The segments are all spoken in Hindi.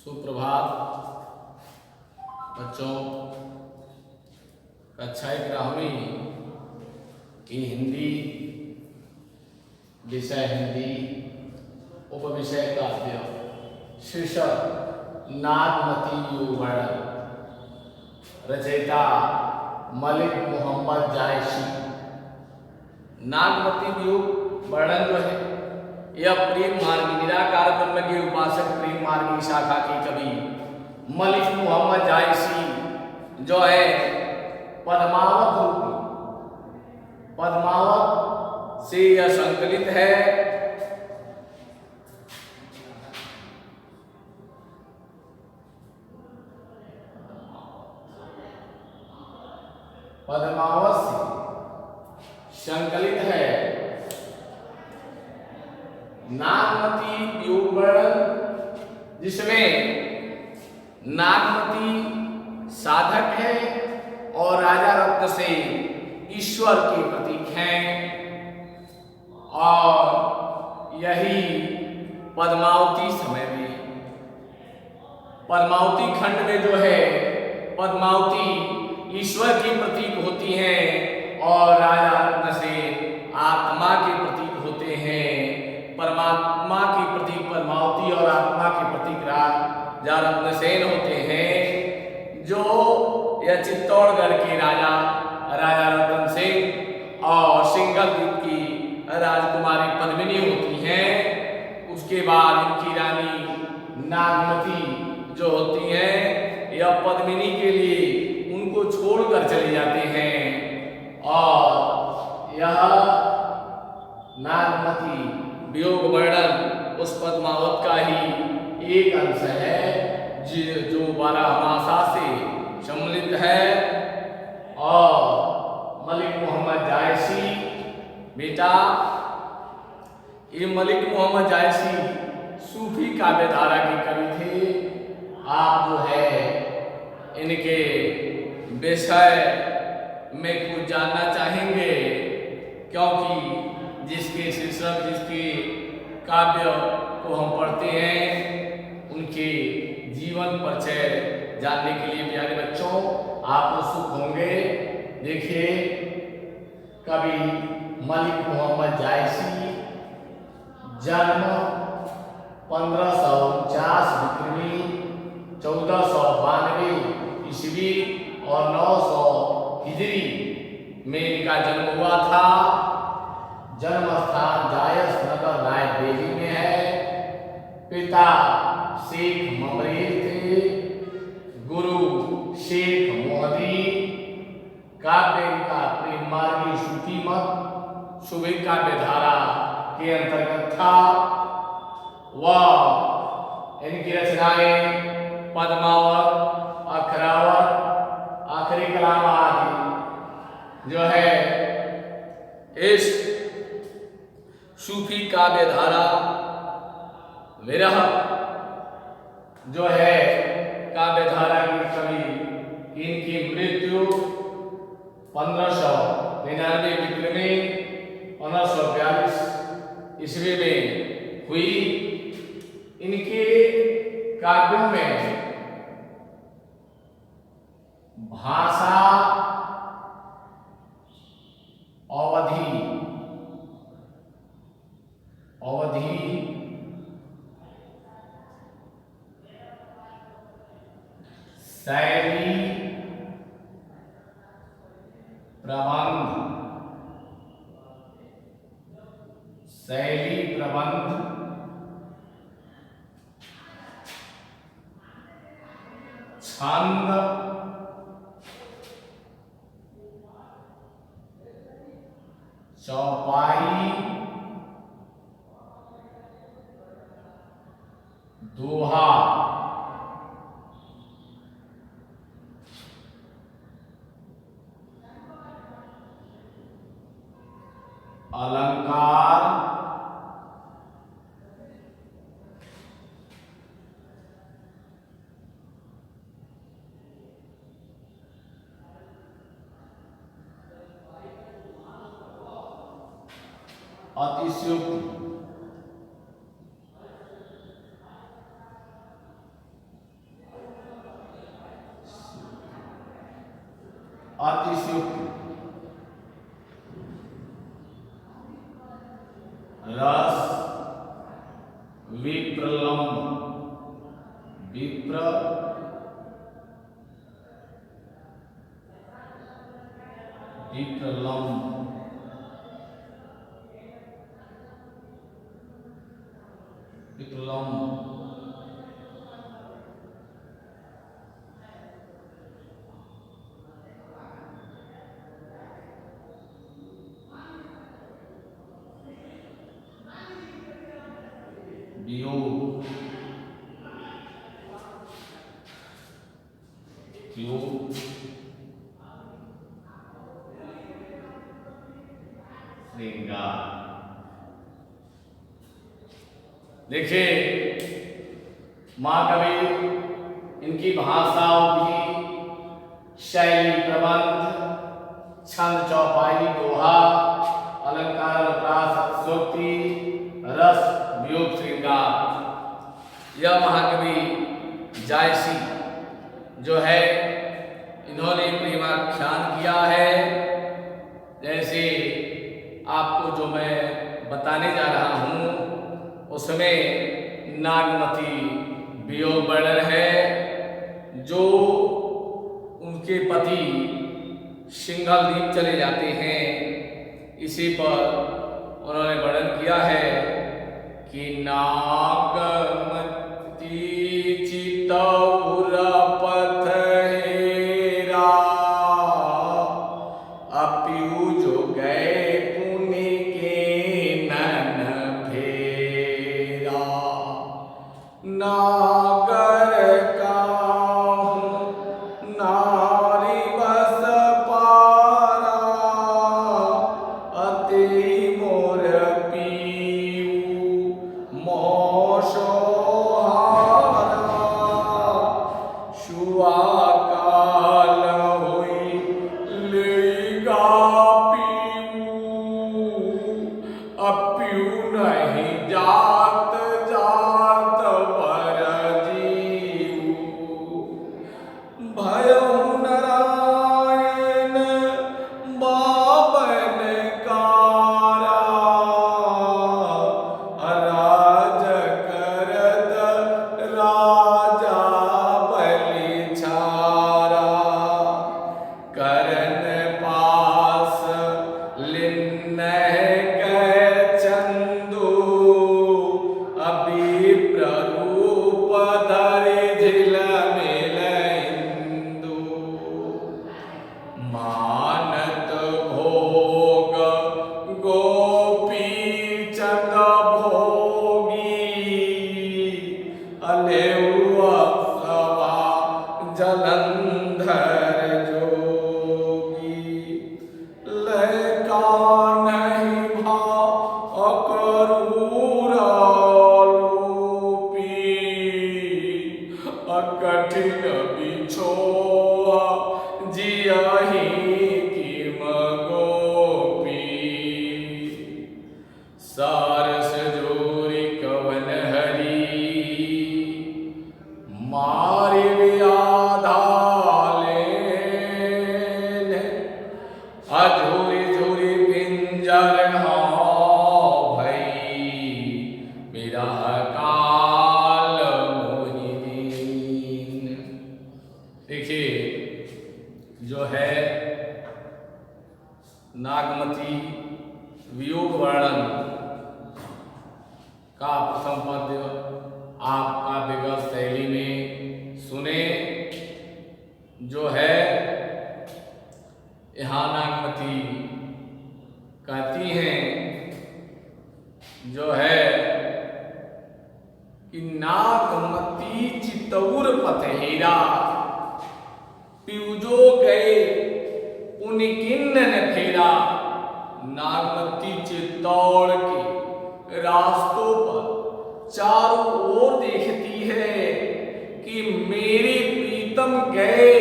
सुप्रभात बच्चों। कक्षा 11वीं की हिंदी विषय हिंदी उपविषय काव्य शीर्षक नागमती युग वर्णन, रचयिता मलिक मोहम्मद जायसी। नागमती युग वर्णन जो है यह प्रेम मार्गी निराकार ब्रह्म के उपासक प्रेम मार्गी शाखा के कवि मलिक मोहम्मद जायसी जो है पद्मावत रूप में पद्मावत से यह संकलित है। पद्मावत से संकलित है नागमती युग वर्णन, जिसमें नागमती साधक है और राजा रत्न से ईश्वर के प्रतीक हैं। और यही पद्मावती समय में पद्मावती खंड में जो है पद्मावती ईश्वर की प्रतीक होती हैं और राजा रत्न से आत्मा के प्रतीक होते हैं। परमात्मा की प्रतीक पद्मावती और आत्मा के प्रतीक राजा रत्नसेन होते हैं। जो यह चित्तौड़गढ़ के राजा रतन सिंह और सिंघल द्वीप की राजकुमारी पद्मिनी होती हैं। उसके बाद इनकी रानी नागमती जो होती हैं यह पद्मिनी के लिए उनको छोड़कर चले जाते हैं। और यह नागमती वियोग वर्णन उस पद्मावत का ही एक अंश है जो 12 मासा से सम्मिलित है। और मलिक मोहम्मद जायसी बेटा, ये मलिक मोहम्मद जायसी सूफी काव्य धारा के कवि थे। आप जो है इनके विषय में कुछ जानना चाहेंगे, क्योंकि जिसके शीर्षक जिसके काव्य को हम पढ़ते हैं उनके जीवन परिचय जानने के लिए प्यारे बच्चों आप उत्सुक होंगे। देखिए, कवि मलिक मोहम्मद जायसी जन्म 1549 विक्रमी 1492 ईस्वी और 900 हिजरी में इनका जन्म हुआ था। जन्म स्थान जायस नगर रायबरेली में है। पिता शेख ममरेज थे, गुरु शेख मोहदी। काव्य का प्रेम मार्गी सूफी मत सुबह काव्य धारा के अंतर्गत था। वह इनकी रचनाएं पद्मावत, अखरावत, आखिरी कलाम आदि जो है इस सूफी काव्य धारा विरह जो है काव्य धारा की कवि इनकी मृत्यु 1599 विक्रमी 1542 ईस्वी में हुई। इनके काव्यों में भाषा अवधि शैली प्रबंध छंद चौपाई दोहा अलंकार अतिशयोक्ति अतिशयोक्ति, रस विप्रलंब, विप्रलंब, वियोग, श्रृंगार। देखिए महाकवि इनकी भाषाओं की शैली, प्रबंध, छंद, चौपाई, दोहा, अलंकार, अनुप्रास, अतिशयोक्ति, रस, वियोग, श्रृंगार, यह महाकवि जायसी जो है इन्होंने प्रेमाख्यान किया है। जैसे आपको जो मैं बताने जा रहा हूँ उसमें नागमती वियोग वर्णन है, जो उनके पति सिंघल द्वीप चले जाते हैं। इसी पर उन्होंने वर्णन किया है कि नागमती चितौर पथ हेरा, अपियु जो गए पुण्य के नन फेरा, नागर काहू नारी बस पारा, अति मोर पीऊ मोशोहारा, शुआ काल हुई लेगा पीऊ, अपियू नहीं जात जात पर जीऊ, भयो नारायण बाबन कारा, राज करत राजा बलि छारा, करन पास लिन्नह गए चंदू, अभी प्ररूप धरि झिल मिल इंदु, मानत भोग गोपी चंद भोगी, अलेउ अप्सरा जलंधर जोगी, लैका नहीं भाव अकरूरा रूपी, अकठिन बिछोआ जियहि किम गोपी, सारस जोरी कवन हरी, मारि व्याधालेन, अझूरी झूरी पिंजर भई, विरह काल मोहिनीन। देखिए जो है नागमती वियोग वर्णन का प्रथम पद्य आप काव्यगत शैली में सुने। जो है यहाँ नागमती कहती हैं जो है कि नागमती चितौर पथ हेरा, पिउजो गए पुण्य किन्न फेरा। नागमती चित्तौड़ के रास्तों पर चारों ओर देखती है कि मेरे प्रीतम गए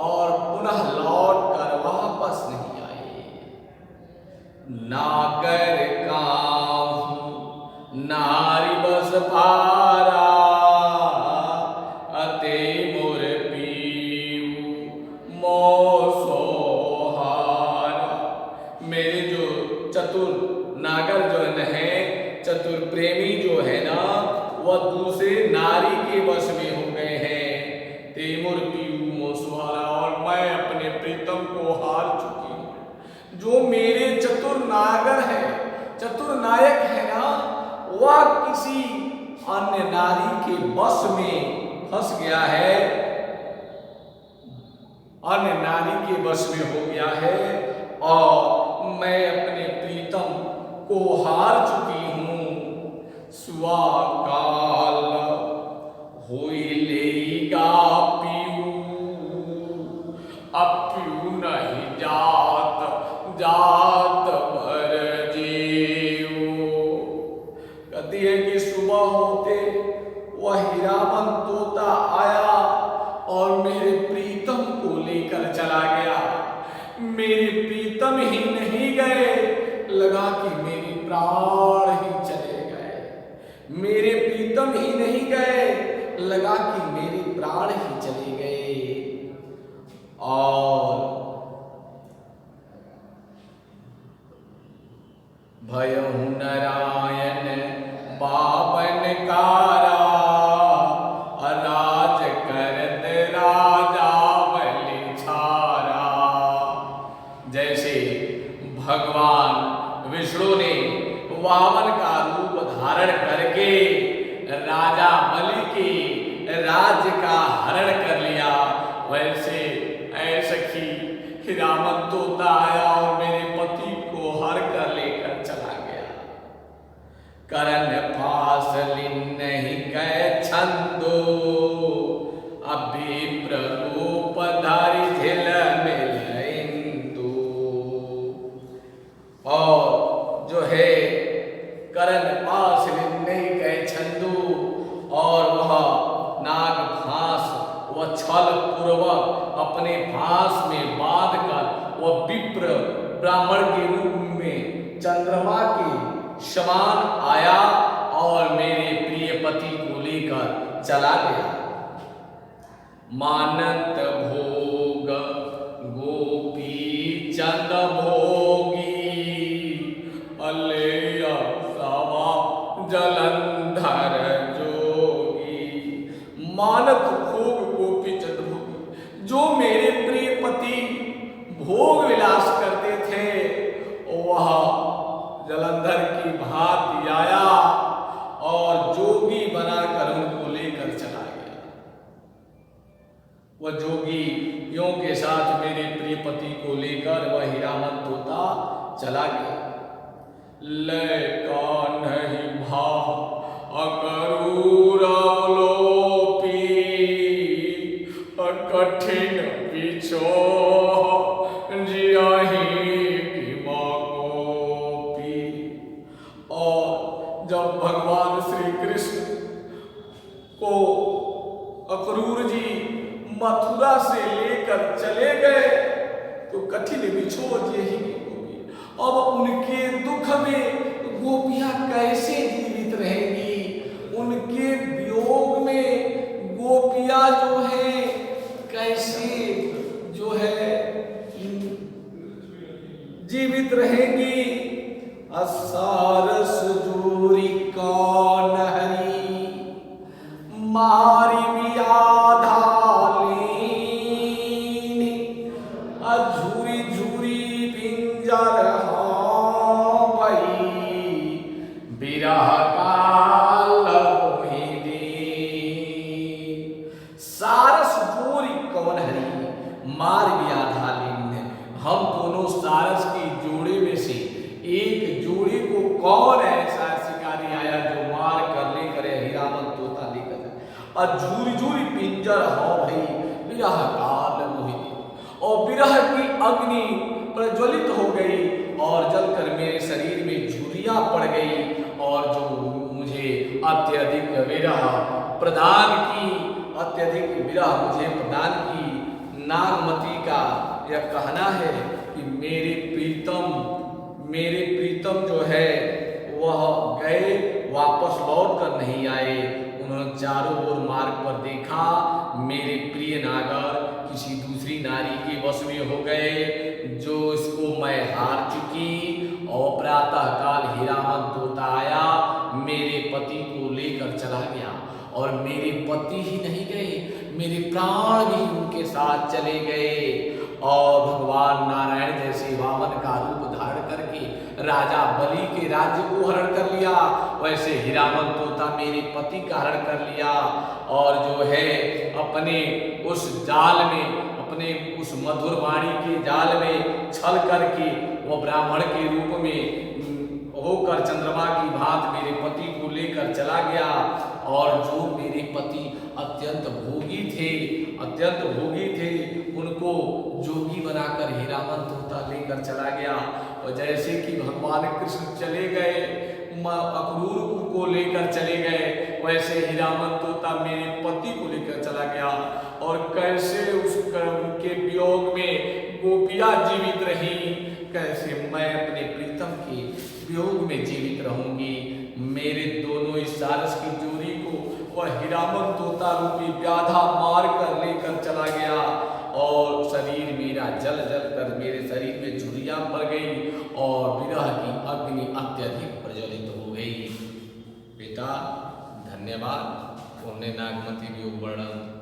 और पुनः लौट कर वापस नहीं आए। नागर काहू नारी बस पारा, अते मोर पीऊ मोसो वह दूसरे नारी के वश में हो गए हैं। तेमुर पीऊ मो सुहारा, और मैं अपने प्रीतम को हार चुकी हूँ। जो मेरे चतुर नागर है, चतुर नायक है ना, वह किसी अन्य नारी के वश में फंस गया है, अन्य नारी के वश में हो गया है, और मैं अपने प्रीतम को हार चुकी हूँ। सुआ काल होई लेगा पीऊ, अब पीऊ नहीं जात जात भर जीऊ। कहती है कि सुबह होते वह हीरामन तोता आया और मेरे प्रीतम को लेकर चला गया। मेरे प्रीतम ही नहीं गए, लगा कि मेरे प्राण ही चले गए। मेरे प्रीतम ही नहीं गए, लगा कि मेरे प्राण ही चले गए। और भयहु नारायण पावन कारा, राज करत राजा बलि छारा। जैसे भगवान विष्णु ने वामन का रूप धारण करके राजा बलि के राज्य का हरण कर लिया, वैसे ऐसखी हीरामन तोता आया और मेरे पति को हर कर लेकर चला गया। करण पास नहीं गए छंदो, अभी प्ररूप धारी झिल मिल इंदु। और जो है करण पास नहीं गए छंदू, और वह नाग फांस वह छल पूर्वक अपने फांस में बांध कर वह विप्र ब्राह्मण के रूप में चंद्रमा के समान आया और मेरे प्रिय पति को लेकर चला गया। मानत भोग गोपी चंद भोगी, अलेया सावा जलंधर जोगी। मानत भोग गोपी चंद भोगी, जो मेरे प्रिय पति भोग विलास करते थे, वह जलंधर की भांति आया और जोगी बनाकर उनको लेकर चला गया। वह जोगियों के साथ मेरे प्रिय पति को लेकर वह हीरामन तोता चला गया। ले कान्हि भा अकरूर अवलोपी, कठिन बिछोह जियाहि किमा गोपी। और जब भगवान श्री कृष्ण को अक्रूर जी मथुरा से लेकर चले गए तो कठिन बिछोह यही गोपी। अब उनके दुख में गोपियां कैसे जीवित रहेंगी? उनके वियोग में गोपियां जो है कैसे जो है जीवित रहेंगी? असारस जोरी कौन हरी, मारी बियाधा लीनी, अझूरी झूरी पिंजर हाँ भई, बिरह काल मोहिनी। सारस जोरी कौन हरी, मार बियाधा लीनी। हम दोनों सारस की जोड़े में से एक जोड़ी को कौन ऐसा शिकारी आया जो मार कर ले करे हीरामन तोता लेकर जाए। और झूरी झूरी पिंजर हो भाई, विरह काल मोहिनी। और विरह की अग्नि प्रज्वलित हो गई और जलकर मेरे शरीर में झुर्रियां पड़ गई, और जो मुझे अत्यधिक विरह प्रदान की, अत्यधिक विरह मुझे प्रदान की। नागमती का यह कहना है कि मेरे प्रीतम जो है वह गए, वापस लौट कर नहीं आए। उन्होंने चारों ओर मार्ग पर देखा, मेरे प्रिय नागर किसी दूसरी नारी के वश में हो गए, जो इसको मैं हार चुकी। और प्रातः काल हीरामन तोता आया, मेरे पति को लेकर लेकर चला गया। और मेरे पति ही नहीं गए, मेरे प्राण भी उनके साथ चले गए। और भगवान नारायण जैसे वामन का रूप धारण करके राजा बलि के राज्य को हरण कर लिया, वैसे हीरामन तोता मेरे पति का हरण कर लिया। और जो है अपने उस जाल में, अपने उस मधुर वाणी के जाल में छल करके वो ब्राह्मण के रूप में होकर चंद्रमा की भांति मेरे पति को लेकर चला गया। और जो मेरे पति अत्यंत भोगी थे, उनको जोगी बनाकर हीरामन तोता लेकर चला गया। और जैसे कि भगवान कृष्ण चले गए, अक्रूर को लेकर चले गए, वैसे हीरामन तोता मेरे पति को लेकर चला गया। और कैसे उनके वियोग में गोपियां जीवित रही, कैसे मैं अपने प्रीतम के वियोग में जीवित रहूंगी। मेरे दोनों इस सारस की जोड़ी को वह हीरामन तोता रूपी व्याधा मार कर लेकर चला गया। और शरीर मेरा जल कर मेरे शरीर में झुर्रियां पड़ गई और विरह की अग्नि अत्यधिक प्रज्वलित हो गई। पिता धन्यवाद। पुण्य नागमती वियोग वर्णन।